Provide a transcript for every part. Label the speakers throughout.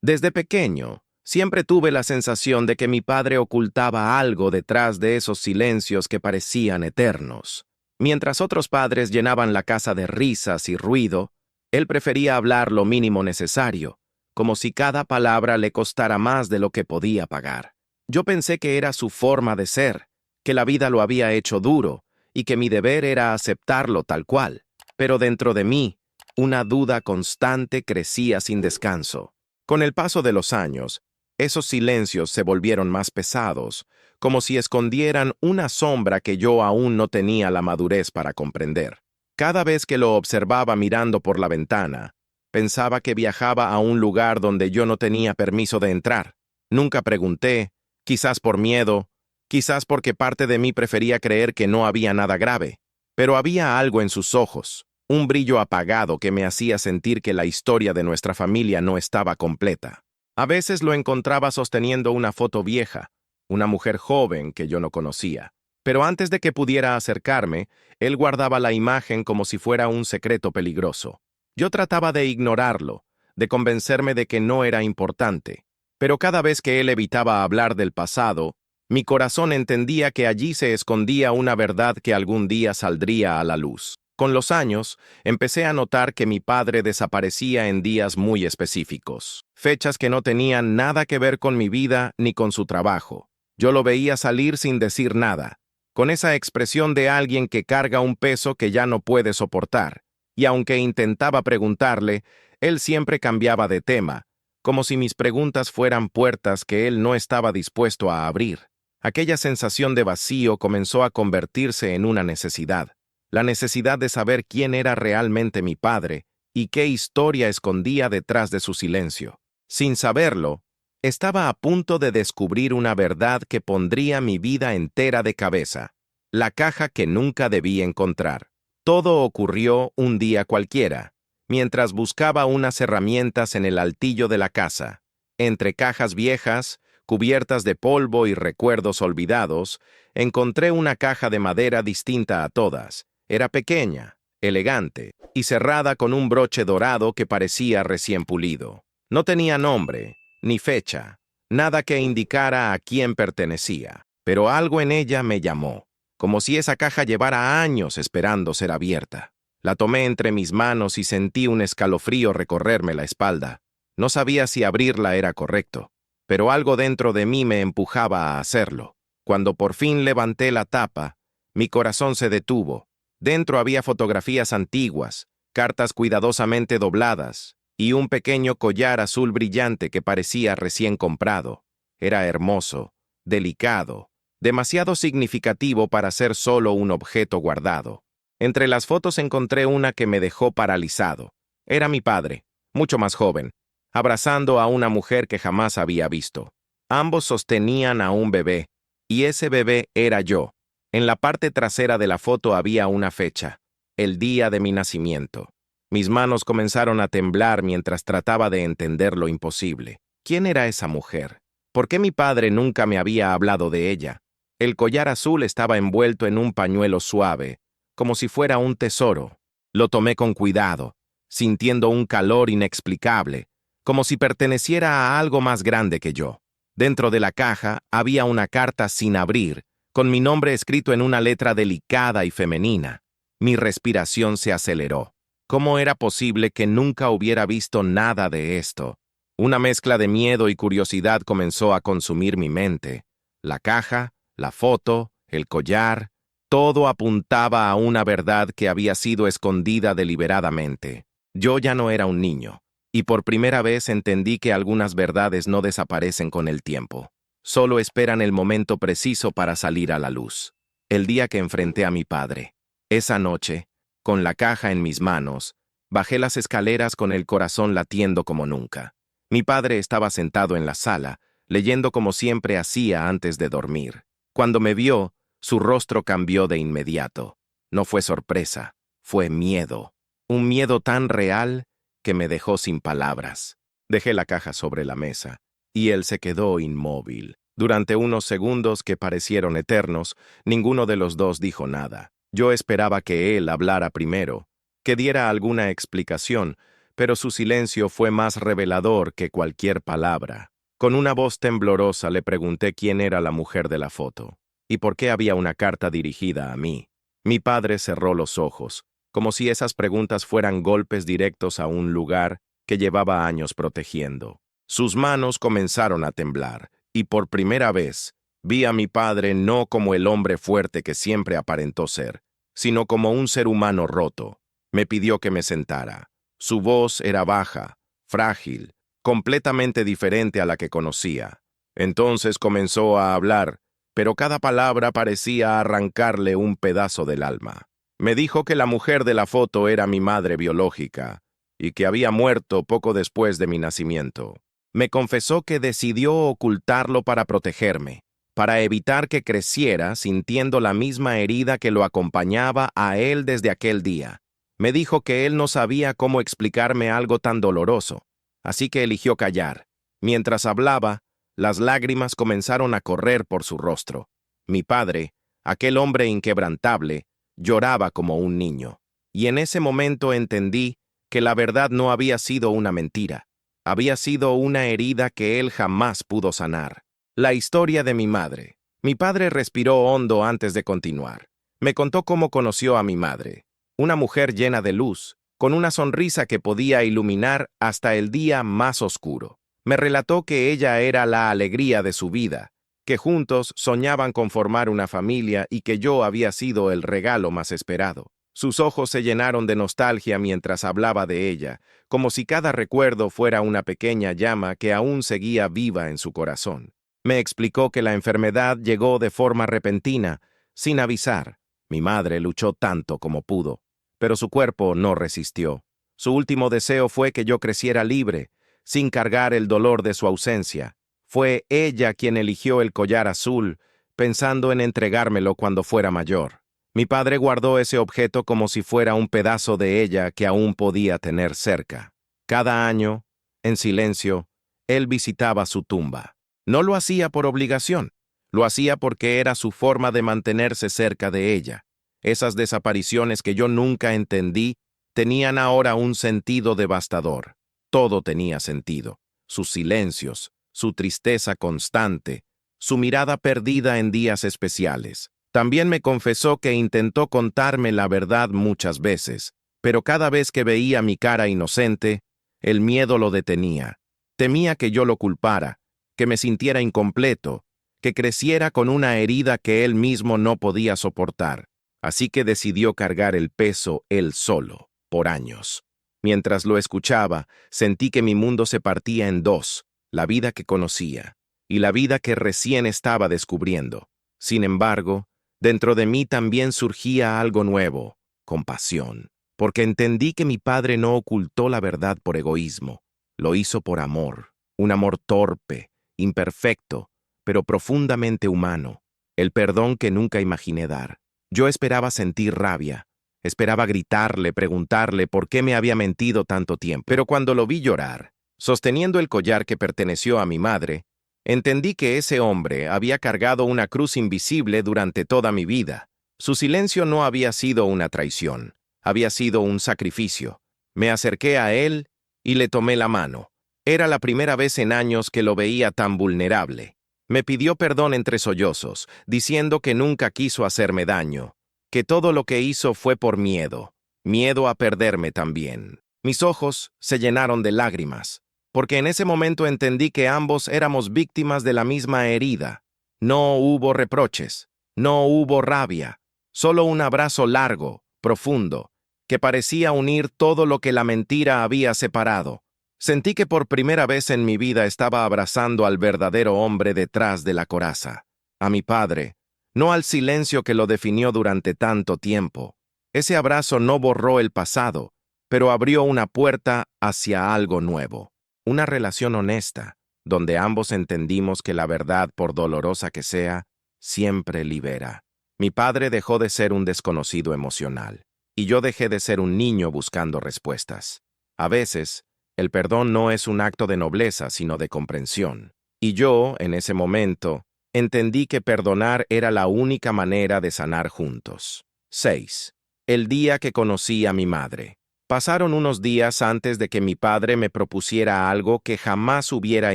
Speaker 1: Desde pequeño, siempre tuve la sensación de que mi padre ocultaba algo detrás de esos silencios que parecían eternos. Mientras otros padres llenaban la casa de risas y ruido, él prefería hablar lo mínimo necesario, como si cada palabra le costara más de lo que podía pagar. Yo pensé que era su forma de ser, que la vida lo había hecho duro y que mi deber era aceptarlo tal cual. Pero dentro de mí, una duda constante crecía sin descanso. Con el paso de los años, esos silencios se volvieron más pesados, como si escondieran una sombra que yo aún no tenía la madurez para comprender. Cada vez que lo observaba mirando por la ventana, pensaba que viajaba a un lugar donde yo no tenía permiso de entrar. Nunca pregunté, quizás por miedo, quizás porque parte de mí prefería creer que no había nada grave. Pero había algo en sus ojos, un brillo apagado que me hacía sentir que la historia de nuestra familia no estaba completa. A veces lo encontraba sosteniendo una foto vieja, una mujer joven que yo no conocía. Pero antes de que pudiera acercarme, él guardaba la imagen como si fuera un secreto peligroso. Yo trataba de ignorarlo, de convencerme de que no era importante. Pero cada vez que él evitaba hablar del pasado, mi corazón entendía que allí se escondía una verdad que algún día saldría a la luz. Con los años, empecé a notar que mi padre desaparecía en días muy específicos, fechas que no tenían nada que ver con mi vida ni con su trabajo. Yo lo veía salir sin decir nada, con esa expresión de alguien que carga un peso que ya no puede soportar, y aunque intentaba preguntarle, él siempre cambiaba de tema, como si mis preguntas fueran puertas que él no estaba dispuesto a abrir. Aquella sensación de vacío comenzó a convertirse en una necesidad. La necesidad de saber quién era realmente mi padre y qué historia escondía detrás de su silencio. Sin saberlo, estaba a punto de descubrir una verdad que pondría mi vida entera de cabeza, la caja que nunca debí encontrar. Todo ocurrió un día cualquiera, mientras buscaba unas herramientas en el altillo de la casa. Entre cajas viejas, cubiertas de polvo y recuerdos olvidados, encontré una caja de madera distinta a todas. Era pequeña, elegante, y cerrada con un broche dorado que parecía recién pulido. No tenía nombre, ni fecha, nada que indicara a quién pertenecía, pero algo en ella me llamó, como si esa caja llevara años esperando ser abierta. La tomé entre mis manos y sentí un escalofrío recorrerme la espalda. No sabía si abrirla era correcto, pero algo dentro de mí me empujaba a hacerlo. Cuando por fin levanté la tapa, mi corazón se detuvo. Dentro había fotografías antiguas, cartas cuidadosamente dobladas y un pequeño collar azul brillante que parecía recién comprado. Era hermoso, delicado, demasiado significativo para ser solo un objeto guardado. Entre las fotos encontré una que me dejó paralizado. Era mi padre, mucho más joven, abrazando a una mujer que jamás había visto. Ambos sostenían a un bebé, y ese bebé era yo. En la parte trasera de la foto había una fecha, el día de mi nacimiento. Mis manos comenzaron a temblar mientras trataba de entender lo imposible. ¿Quién era esa mujer? ¿Por qué mi padre nunca me había hablado de ella? El collar azul estaba envuelto en un pañuelo suave, como si fuera un tesoro. Lo tomé con cuidado, sintiendo un calor inexplicable, como si perteneciera a algo más grande que yo. Dentro de la caja había una carta sin abrir, con mi nombre escrito en una letra delicada y femenina. Mi respiración se aceleró. ¿Cómo era posible que nunca hubiera visto nada de esto? Una mezcla de miedo y curiosidad comenzó a consumir mi mente. La caja, la foto, el collar, todo apuntaba a una verdad que había sido escondida deliberadamente. Yo ya no era un niño, y por primera vez entendí que algunas verdades no desaparecen con el tiempo. Solo esperan el momento preciso para salir a la luz. El día que enfrenté a mi padre. Esa noche, con la caja en mis manos, bajé las escaleras con el corazón latiendo como nunca. Mi padre estaba sentado en la sala, leyendo como siempre hacía antes de dormir. Cuando me vio, su rostro cambió de inmediato. No fue sorpresa, fue miedo. Un miedo tan real que me dejó sin palabras. Dejé la caja sobre la mesa, y él se quedó inmóvil. Durante unos segundos que parecieron eternos, ninguno de los dos dijo nada. Yo esperaba que él hablara primero, que diera alguna explicación, pero su silencio fue más revelador que cualquier palabra. Con una voz temblorosa le pregunté quién era la mujer de la foto y por qué había una carta dirigida a mí. Mi padre cerró los ojos, como si esas preguntas fueran golpes directos a un lugar que llevaba años protegiendo. Sus manos comenzaron a temblar, y por primera vez vi a mi padre no como el hombre fuerte que siempre aparentó ser, sino como un ser humano roto. Me pidió que me sentara. Su voz era baja, frágil, completamente diferente a la que conocía. Entonces comenzó a hablar, pero cada palabra parecía arrancarle un pedazo del alma. Me dijo que la mujer de la foto era mi madre biológica y que había muerto poco después de mi nacimiento. Me confesó que decidió ocultarlo para protegerme, para evitar que creciera sintiendo la misma herida que lo acompañaba a él desde aquel día. Me dijo que él no sabía cómo explicarme algo tan doloroso, así que eligió callar. Mientras hablaba, las lágrimas comenzaron a correr por su rostro. Mi padre, aquel hombre inquebrantable, lloraba como un niño. Y en ese momento entendí que la verdad no había sido una mentira. Había sido una herida que él jamás pudo sanar. La historia de mi madre. Mi padre respiró hondo antes de continuar. Me contó cómo conoció a mi madre, una mujer llena de luz, con una sonrisa que podía iluminar hasta el día más oscuro. Me relató que ella era la alegría de su vida, que juntos soñaban con formar una familia y que yo había sido el regalo más esperado. Sus ojos se llenaron de nostalgia mientras hablaba de ella, como si cada recuerdo fuera una pequeña llama que aún seguía viva en su corazón. Me explicó que la enfermedad llegó de forma repentina, sin avisar. Mi madre luchó tanto como pudo, pero su cuerpo no resistió. Su último deseo fue que yo creciera libre, sin cargar el dolor de su ausencia. Fue ella quien eligió el collar azul, pensando en entregármelo cuando fuera mayor. Mi padre guardó ese objeto como si fuera un pedazo de ella que aún podía tener cerca. Cada año, en silencio, él visitaba su tumba. No lo hacía por obligación, lo hacía porque era su forma de mantenerse cerca de ella. Esas desapariciones que yo nunca entendí tenían ahora un sentido devastador. Todo tenía sentido. Sus silencios, su tristeza constante, su mirada perdida en días especiales. También me confesó que intentó contarme la verdad muchas veces, pero cada vez que veía mi cara inocente, el miedo lo detenía. Temía que yo lo culpara, que me sintiera incompleto, que creciera con una herida que él mismo no podía soportar. Así que decidió cargar el peso él solo, por años. Mientras lo escuchaba, sentí que mi mundo se partía en dos, la vida que conocía y la vida que recién estaba descubriendo. Sin embargo, dentro de mí también surgía algo nuevo, compasión, porque entendí que mi padre no ocultó la verdad por egoísmo, lo hizo por amor, un amor torpe, imperfecto, pero profundamente humano, el perdón que nunca imaginé dar. Yo esperaba sentir rabia, esperaba gritarle, preguntarle por qué me había mentido tanto tiempo. Pero cuando lo vi llorar, sosteniendo el collar que perteneció a mi madre, entendí que ese hombre había cargado una cruz invisible durante toda mi vida. Su silencio no había sido una traición, había sido un sacrificio. Me acerqué a él y le tomé la mano. Era la primera vez en años que lo veía tan vulnerable. Me pidió perdón entre sollozos, diciendo que nunca quiso hacerme daño, que todo lo que hizo fue por miedo, miedo a perderme también. Mis ojos se llenaron de lágrimas, porque en ese momento entendí que ambos éramos víctimas de la misma herida. No hubo reproches, no hubo rabia, solo un abrazo largo, profundo, que parecía unir todo lo que la mentira había separado. Sentí que por primera vez en mi vida estaba abrazando al verdadero hombre detrás de la coraza, a mi padre, no al silencio que lo definió durante tanto tiempo. Ese abrazo no borró el pasado, pero abrió una puerta hacia algo nuevo. Una relación honesta, donde ambos entendimos que la verdad, por dolorosa que sea, siempre libera. Mi padre dejó de ser un desconocido emocional, y yo dejé de ser un niño buscando respuestas. A veces, el perdón no es un acto de nobleza, sino de comprensión. Y yo, en ese momento, entendí que perdonar era la única manera de sanar juntos. 6. El día que conocí a mi madre. Pasaron unos días antes de que mi padre me propusiera algo que jamás hubiera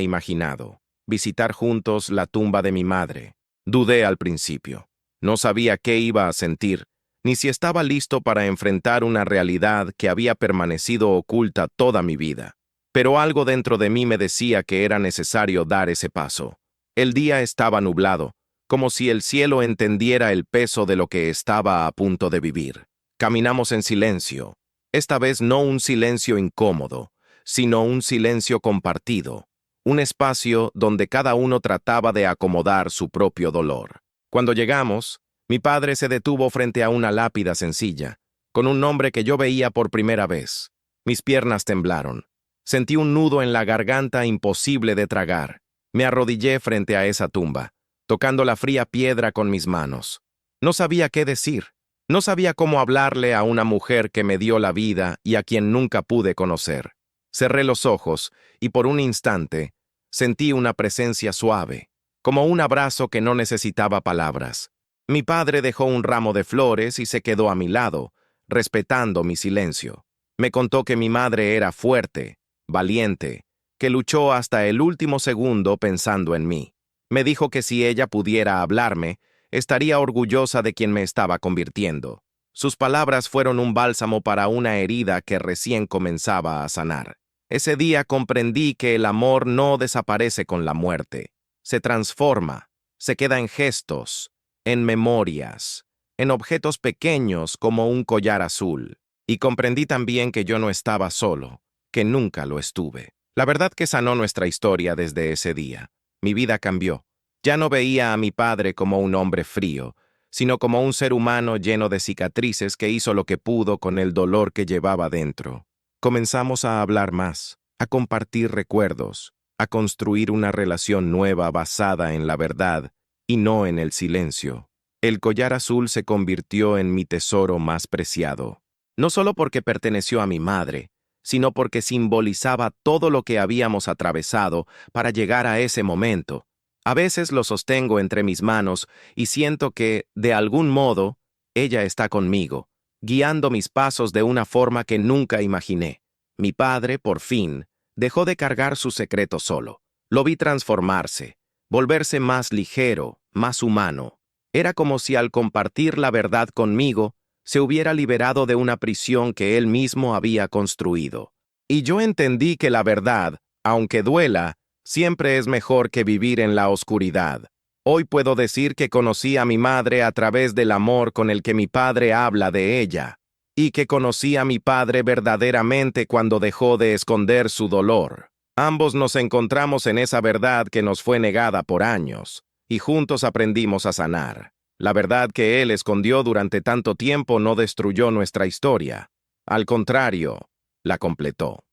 Speaker 1: imaginado: visitar juntos la tumba de mi madre. Dudé al principio. No sabía qué iba a sentir, ni si estaba listo para enfrentar una realidad que había permanecido oculta toda mi vida. Pero algo dentro de mí me decía que era necesario dar ese paso. El día estaba nublado, como si el cielo entendiera el peso de lo que estaba a punto de vivir. Caminamos en silencio. Esta vez no un silencio incómodo, sino un silencio compartido, un espacio donde cada uno trataba de acomodar su propio dolor. Cuando llegamos, mi padre se detuvo frente a una lápida sencilla, con un nombre que yo veía por primera vez. Mis piernas temblaron. Sentí un nudo en la garganta imposible de tragar. Me arrodillé frente a esa tumba, tocando la fría piedra con mis manos. No sabía qué decir. No sabía cómo hablarle a una mujer que me dio la vida y a quien nunca pude conocer. Cerré los ojos y por un instante sentí una presencia suave, como un abrazo que no necesitaba palabras. Mi padre dejó un ramo de flores y se quedó a mi lado, respetando mi silencio. Me contó que mi madre era fuerte, valiente, que luchó hasta el último segundo pensando en mí. Me dijo que si ella pudiera hablarme, estaría orgullosa de quien me estaba convirtiendo. Sus palabras fueron un bálsamo para una herida que recién comenzaba a sanar. Ese día comprendí que el amor no desaparece con la muerte. Se transforma, se queda en gestos, en memorias, en objetos pequeños como un collar azul. Y comprendí también que yo no estaba solo, que nunca lo estuve. La verdad que sanó nuestra historia desde ese día. Mi vida cambió. Ya no veía a mi padre como un hombre frío, sino como un ser humano lleno de cicatrices que hizo lo que pudo con el dolor que llevaba dentro. Comenzamos a hablar más, a compartir recuerdos, a construir una relación nueva basada en la verdad y no en el silencio. El collar azul se convirtió en mi tesoro más preciado, no solo porque perteneció a mi madre, sino porque simbolizaba todo lo que habíamos atravesado para llegar a ese momento. A veces lo sostengo entre mis manos y siento que, de algún modo, ella está conmigo, guiando mis pasos de una forma que nunca imaginé. Mi padre, por fin, dejó de cargar su secreto solo. Lo vi transformarse, volverse más ligero, más humano. Era como si al compartir la verdad conmigo, se hubiera liberado de una prisión que él mismo había construido. Y yo entendí que la verdad, aunque duela, siempre es mejor que vivir en la oscuridad. Hoy puedo decir que conocí a mi madre a través del amor con el que mi padre habla de ella, y que conocí a mi padre verdaderamente cuando dejó de esconder su dolor. Ambos nos encontramos en esa verdad que nos fue negada por años, y juntos aprendimos a sanar. La verdad que él escondió durante tanto tiempo no destruyó nuestra historia. Al contrario, la completó.